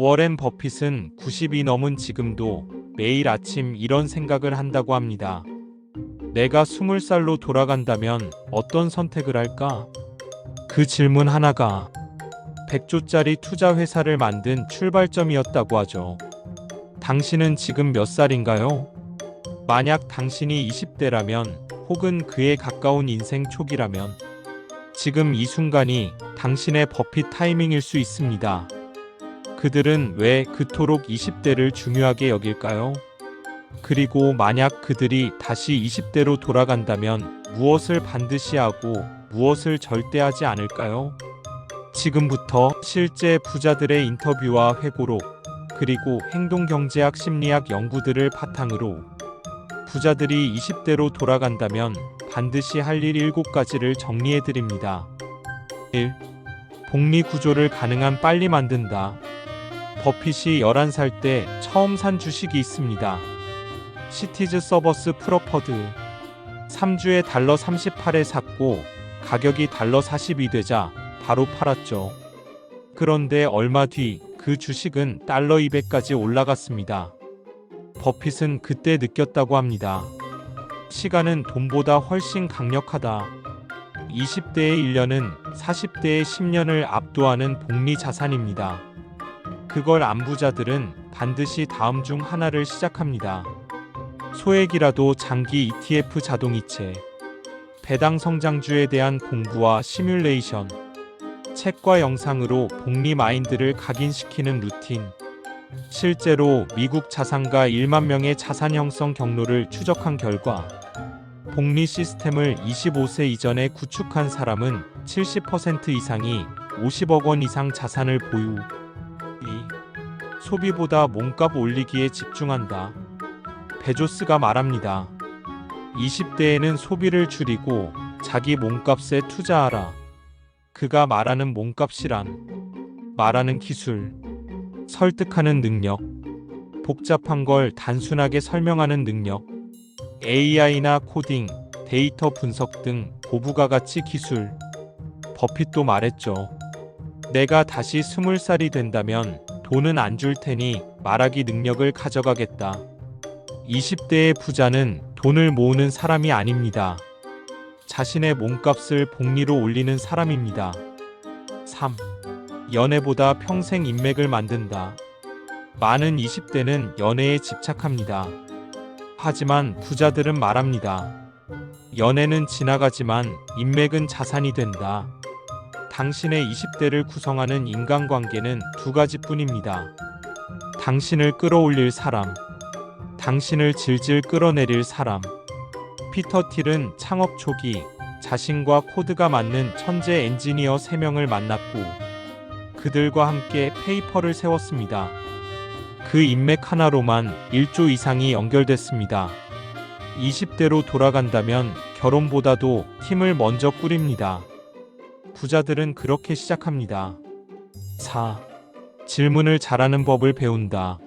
워렌 버핏은 90이 넘은 지금도 매일 아침 이런 생각을 한다고 합니다. 내가 20살로 돌아간다면 어떤 선택을 할까? 그 질문 하나가 100조짜리 투자 회사를 만든 출발점이었다고 하죠. 당신은 지금 몇 살인가요? 만약 당신이 20대라면 혹은 그에 가까운 인생 초기라면 지금 이 순간이 당신의 버핏 타이밍일 수 있습니다. 그들은 왜 그토록 20대를 중요하게 여길까요? 그리고 만약 그들이 다시 20대로 돌아간다면 무엇을 반드시 하고 무엇을 절대 하지 않을까요? 지금부터 실제 부자들의 인터뷰와 회고록, 그리고 행동경제학 심리학 연구들을 바탕으로 부자들이 20대로 돌아간다면 반드시 할 일 7가지를 정리해드립니다. 1. 복리 구조를 가능한 빨리 만든다. 버핏이 11살 때 처음 산 주식이 있습니다. 시티즈 서버스 프로퍼드. 3주에 $38에 샀고 가격이 $42 되자 바로 팔았죠. 그런데 얼마 뒤 그 주식은 $200까지 올라갔습니다. 버핏은 그때 느꼈다고 합니다. 시간은 돈보다 훨씬 강력하다. 20대의 1년은 40대의 10년을 압도하는 복리 자산입니다. 그걸 안 부자들은 반드시 다음 중 하나를 시작합니다. 소액이라도 장기 ETF 자동이체, 배당 성장주에 대한 공부와 시뮬레이션, 책과 영상으로 복리 마인드를 각인시키는 루틴. 실제로 미국 자산가 1만 명의 자산 형성 경로를 추적한 결과 복리 시스템을 25세 이전에 구축한 사람은 70% 이상이 50억 원 이상 자산을 보유. 2. 소비보다 몸값 올리기에 집중한다. 베조스가 말합니다. 20대에는 소비를 줄이고 자기 몸값에 투자하라. 그가 말하는 몸값이란 말하는 기술, 설득하는 능력, 복잡한 걸 단순하게 설명하는 능력, AI나 코딩, 데이터 분석 등 고부가 가치 기술. 버핏도 말했죠. 내가 다시 20살이 된다면 돈은 안 줄 테니 말하기 능력을 가져가겠다. 20대의 부자는 돈을 모으는 사람이 아닙니다. 자신의 몸값을 복리로 올리는 사람입니다. 3. 연애보다 평생 인맥을 만든다. 많은 20대는 연애에 집착합니다. 하지만 부자들은 말합니다. 연애는 지나가지만 인맥은 자산이 된다. 당신의 20대를 구성하는 인간관계는 2가지뿐입니다. 당신을 끌어올릴 사람, 당신을 질질 끌어내릴 사람. 피터 틸은 창업 초기 자신과 코드가 맞는 천재 엔지니어 3명을 만났고 그들과 함께 페이퍼를 세웠습니다. 그 인맥 하나로만 1조 이상이 연결됐습니다. 20대로 돌아간다면 결혼보다도 팀을 먼저 꾸립니다. 부자들은 그렇게 시작합니다. 4. 질문을 잘하는 법을 배운다.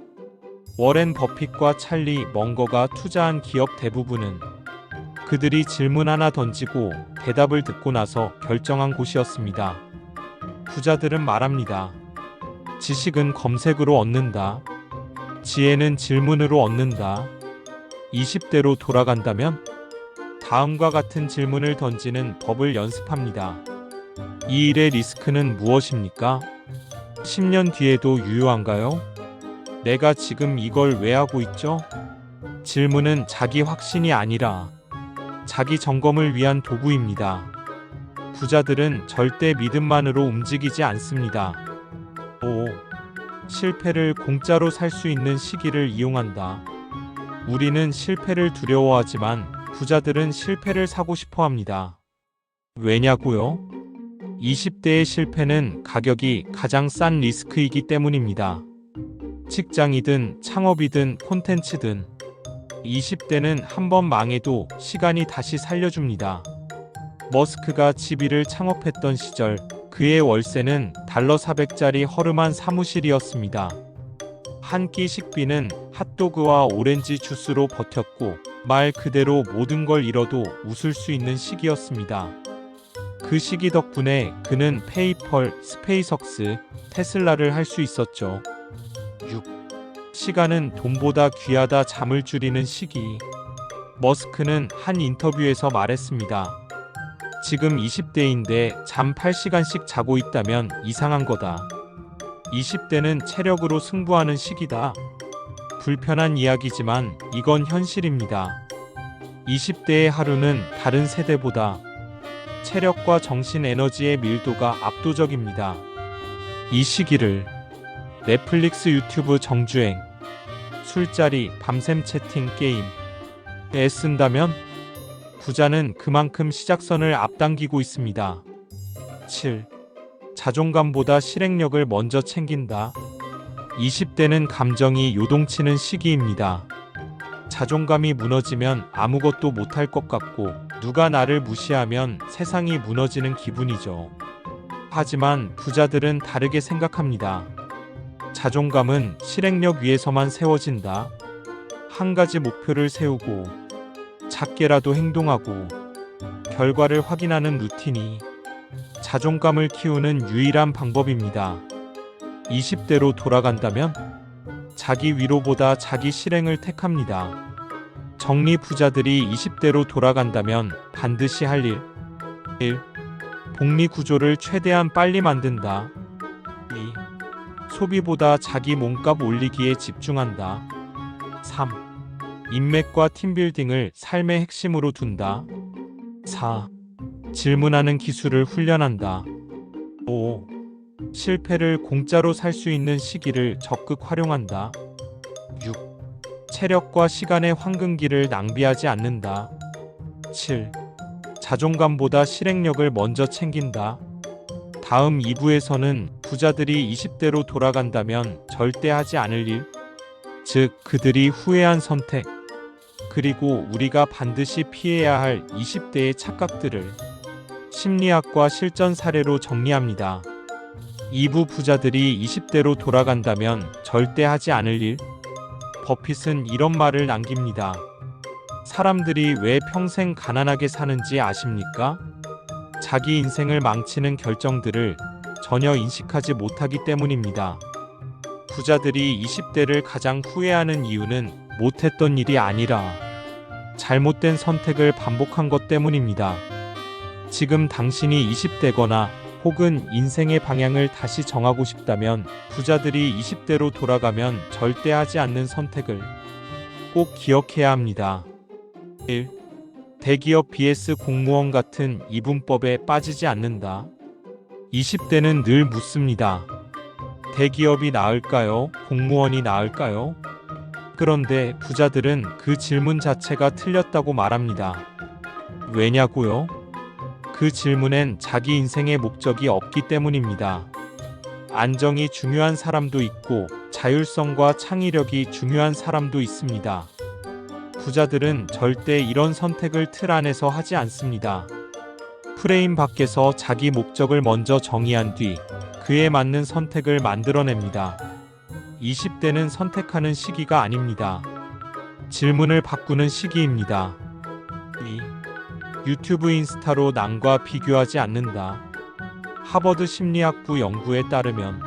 워렌 버핏과 찰리 멍거가 투자한 기업 대부분은 그들이 질문 하나 던지고 대답을 듣고 나서 결정한 곳이었습니다. 부자들은 말합니다. 지식은 검색으로 얻는다. 지혜는 질문으로 얻는다. 20대로 돌아간다면 다음과 같은 질문을 던지는 법을 연습합니다. 이 일의 리스크는 무엇입니까? 10년 뒤에도 유효한가요? 내가 지금 이걸 왜 하고 있죠? 질문은 자기 확신이 아니라 자기 점검을 위한 도구입니다. 부자들은 절대 믿음만으로 움직이지 않습니다. 5. 실패를 공짜로 살 수 있는 시기를 이용한다. 우리는 실패를 두려워하지만 부자들은 실패를 사고 싶어 합니다. 왜냐고요? 20대의 실패는 가격이 가장 싼 리스크이기 때문입니다. 직장이든 창업이든 콘텐츠든 20대는 한 번 망해도 시간이 다시 살려줍니다. 머스크가 지비를 창업했던 시절 그의 월세는 $400짜리 허름한 사무실이었습니다. 한 끼 식비는 핫도그와 오렌지 주스로 버텼고 말 그대로 모든 걸 잃어도 웃을 수 있는 시기였습니다. 그 시기 덕분에 그는 페이펄, 스페이석스, 테슬라를 할 수 있었죠. 시간은 돈보다 귀하다. 잠을 줄이는 시기. 머스크는 한 인터뷰에서 말했습니다. 지금 20대인데 잠 8시간씩 자고 있다면 이상한 거다. 20대는 체력으로 승부하는 시기다. 불편한 이야기지만 이건 현실입니다. 20대의 하루는 다른 세대보다 체력과 정신 에너지의 밀도가 압도적입니다. 이 시기를 넷플릭스, 유튜브, 정주행, 술자리, 밤샘 채팅, 게임에 쓴다면 부자는 그만큼 시작선을 앞당기고 있습니다. 7. 자존감보다 실행력을 먼저 챙긴다. 20대는 감정이 요동치는 시기입니다. 자존감이 무너지면 아무것도 못할 것 같고 누가 나를 무시하면 세상이 무너지는 기분이죠. 하지만 부자들은 다르게 생각합니다. 자존감은 실행력 위에서만 세워진다. 한 가지 목표를 세우고 작게라도 행동하고 결과를 확인하는 루틴이 자존감을 키우는 유일한 방법입니다. 20대로 돌아간다면 자기 위로보다 자기 실행을 택합니다. 정리. 부자들이 20대로 돌아간다면 반드시 할 일. 1. 복리 구조를 최대한 빨리 만든다. 2. 소비보다 자기 몸값 올리기에 집중한다. 3. 인맥과 팀빌딩을 삶의 핵심으로 둔다. 4. 질문하는 기술을 훈련한다. 5. 실패를 공짜로 살 수 있는 시기를 적극 활용한다. 6. 체력과 시간의 황금기를 낭비하지 않는다. 7. 자존감보다 실행력을 먼저 챙긴다. 다음 2부에서는 부자들이 20대로 돌아간다면 절대 하지 않을 일, 즉 그들이 후회한 선택, 그리고 우리가 반드시 피해야 할 20대의 착각들을 심리학과 실전 사례로 정리합니다. 2부 부자들이 20대로 돌아간다면 절대 하지 않을 일. 버핏은 이런 말을 남깁니다. 사람들이 왜 평생 가난하게 사는지 아십니까? 자기 인생을 망치는 결정들을 전혀 인식하지 못하기 때문입니다. 부자들이 20대를 가장 후회하는 이유는 못했던 일이 아니라 잘못된 선택을 반복한 것 때문입니다. 지금 당신이 20대거나 혹은 인생의 방향을 다시 정하고 싶다면 부자들이 20대로 돌아가면 절대 하지 않는 선택을 꼭 기억해야 합니다. 1. 대기업 vs 공무원 같은 이분법에 빠지지 않는다. 20대는 늘 묻습니다. 대기업이 나을까요? 공무원이 나을까요? 그런데 부자들은 그 질문 자체가 틀렸다고 말합니다. 왜냐고요? 그 질문엔 자기 인생의 목적이 없기 때문입니다. 안정이 중요한 사람도 있고 자율성과 창의력이 중요한 사람도 있습니다. 부자들은 절대 이런 선택을 틀 안에서 하지 않습니다. 프레임 밖에서 자기 목적을 먼저 정의한 뒤 그에 맞는 선택을 만들어냅니다. 20대는 선택하는 시기가 아닙니다. 질문을 바꾸는 시기입니다. 2. 유튜브, 인스타로 남과 비교하지 않는다. 하버드 심리학부 연구에 따르면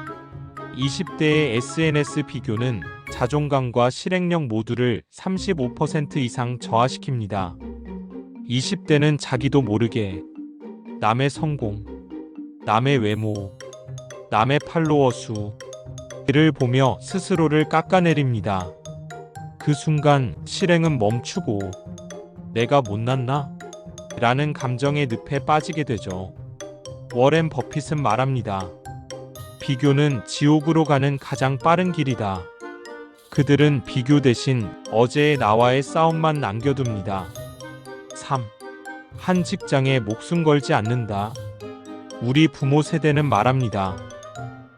20대의 SNS 비교는 자존감과 실행력 모두를 35% 이상 저하시킵니다. 20대는 자기도 모르게 남의 성공, 남의 외모, 남의 팔로워 수를 보며 스스로를 깎아내립니다. 그 순간 실행은 멈추고 내가 못났나? 라는 감정의 늪에 빠지게 되죠. 워렌 버핏은 말합니다. 비교는 지옥으로 가는 가장 빠른 길이다. 그들은 비교 대신 어제의 나와의 싸움만 남겨둡니다. 3. 한 직장에 목숨 걸지 않는다. 우리 부모 세대는 말합니다.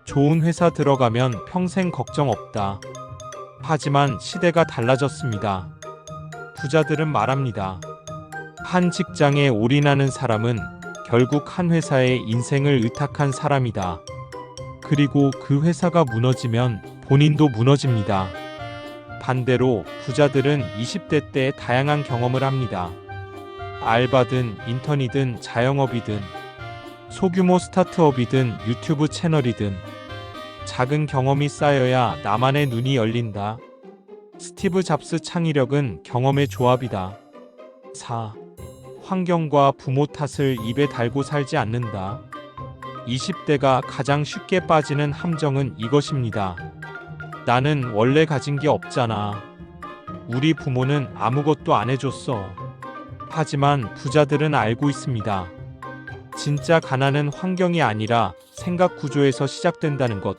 좋은 회사 들어가면 평생 걱정 없다. 하지만 시대가 달라졌습니다. 부자들은 말합니다. 한 직장에 올인하는 사람은 결국 한 회사에 인생을 의탁한 사람이다. 그리고 그 회사가 무너지면 본인도 무너집니다. 반대로 부자들은 20대 때 다양한 경험을 합니다. 알바든 인턴이든 자영업이든 소규모 스타트업이든 유튜브 채널이든 작은 경험이 쌓여야 나만의 눈이 열린다. 스티브 잡스 창의력은 경험의 조합이다. 4. 환경과 부모 탓을 입에 달고 살지 않는다. 20대가 가장 쉽게 빠지는 함정은 이것입니다. 나는 원래 가진 게 없잖아. 우리 부모는 아무것도 안 해줬어. 하지만 부자들은 알고 있습니다. 진짜 가난은 환경이 아니라 생각 구조에서 시작된다는 것.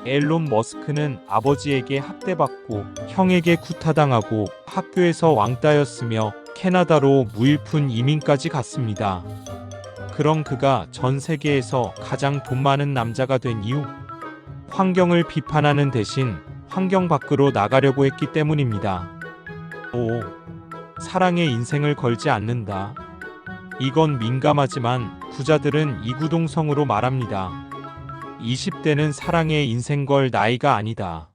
앨런 머스크는 아버지에게 학대받고 형에게 구타당하고 학교에서 왕따였으며 캐나다로 무일푼 이민까지 갔습니다. 그럼 그가 전 세계에서 가장 돈 많은 남자가 된 이유? 환경을 비판하는 대신 환경 밖으로 나가려고 했기 때문입니다. 5. 사랑에 인생을 걸지 않는다. 이건 민감하지만 부자들은 이구동성으로 말합니다. 20대는 사랑에 인생 걸 나이가 아니다.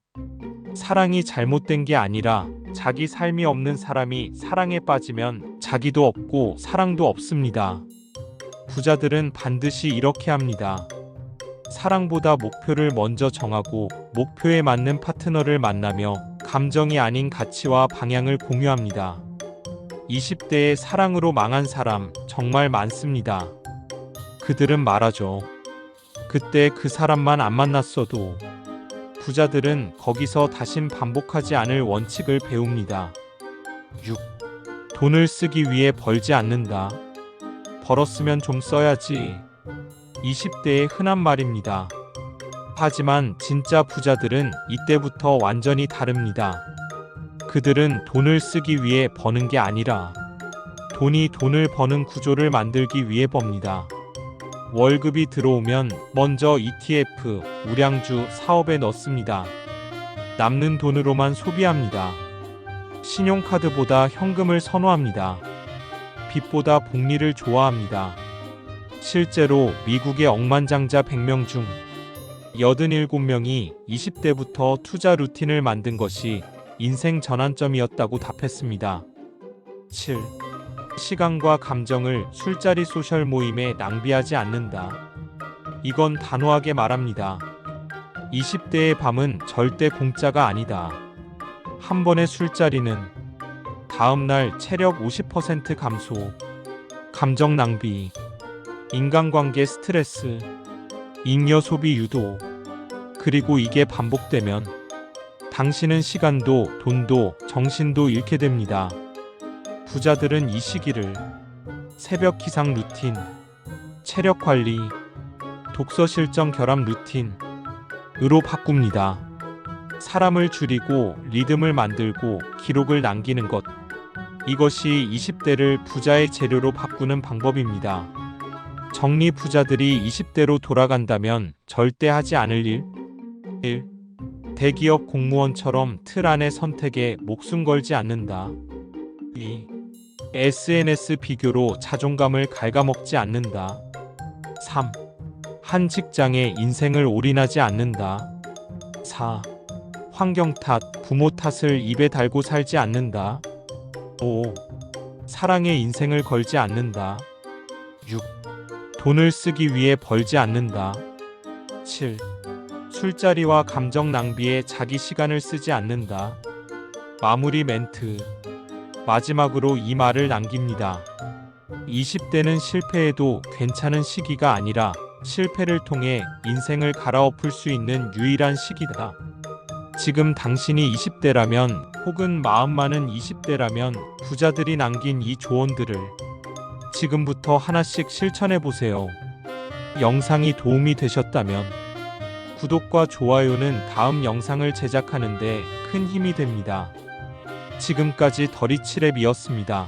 사랑이 잘못된 게 아니라 자기 삶이 없는 사람이 사랑에 빠지면 자기도 없고 사랑도 없습니다. 부자들은 반드시 이렇게 합니다. 사랑보다 목표를 먼저 정하고 목표에 맞는 파트너를 만나며 감정이 아닌 가치와 방향을 공유합니다. 20대의 사랑으로 망한 사람 정말 많습니다. 그들은 말하죠. 그때 그 사람만 안 만났어도. 부자들은 거기서 다신 반복하지 않을 원칙을 배웁니다. 6. 돈을 쓰기 위해 벌지 않는다. 벌었으면 좀 써야지. 20대의 흔한 말입니다. 하지만 진짜 부자들은 이때부터 완전히 다릅니다. 그들은 돈을 쓰기 위해 버는 게 아니라 돈이 돈을 버는 구조를 만들기 위해 법니다. 월급이 들어오면 먼저 ETF, 우량주, 사업에 넣습니다. 남는 돈으로만 소비합니다. 신용카드보다 현금을 선호합니다. 빚보다 복리를 좋아합니다. 실제로 미국의 억만장자 100명 중 87명이 20대부터 투자 루틴을 만든 것이 인생 전환점이었다고 답했습니다. 7. 시간과 감정을 술자리 소셜 모임에 낭비하지 않는다. 이건 단호하게 말합니다. 20대의 밤은 절대 공짜가 아니다. 한 번의 술자리는 다음날 체력 50% 감소, 감정 낭비, 인간관계 스트레스, 잉여 소비 유도, 그리고 이게 반복되면 당신은 시간도 돈도 정신도 잃게 됩니다. 부자들은 이 시기를 새벽 기상 루틴, 체력 관리, 독서 실전 결합 루틴으로 바꿉니다. 사람을 줄이고 리듬을 만들고 기록을 남기는 것. 이것이 20대를 부자의 재료로 바꾸는 방법입니다. 정리 부자들이 20대로 돌아간다면 절대 하지 않을 일. 1. 대기업 공무원처럼 틀 안의 선택에 목숨 걸지 않는다. 2. SNS 비교로 자존감을 갉아먹지 않는다. 3. 한 직장에 인생을 올인하지 않는다. 4. 환경 탓, 부모 탓을 입에 달고 살지 않는다. 5. 사랑에 인생을 걸지 않는다. 6. 돈을 쓰기 위해 벌지 않는다. 7. 술자리와 감정 낭비에 자기 시간을 쓰지 않는다. 마무리 멘트. 마지막으로 이 말을 남깁니다. 20대는 실패해도 괜찮은 시기가 아니라 실패를 통해 인생을 갈아엎을 수 있는 유일한 시기다. 지금 당신이 20대라면 혹은 마음 많은 20대라면 부자들이 남긴 이 조언들을 지금부터 하나씩 실천해 보세요. 영상이 도움이 되셨다면 구독과 좋아요는 다음 영상을 제작하는 데 큰 힘이 됩니다. 지금까지 더리치랩이었습니다.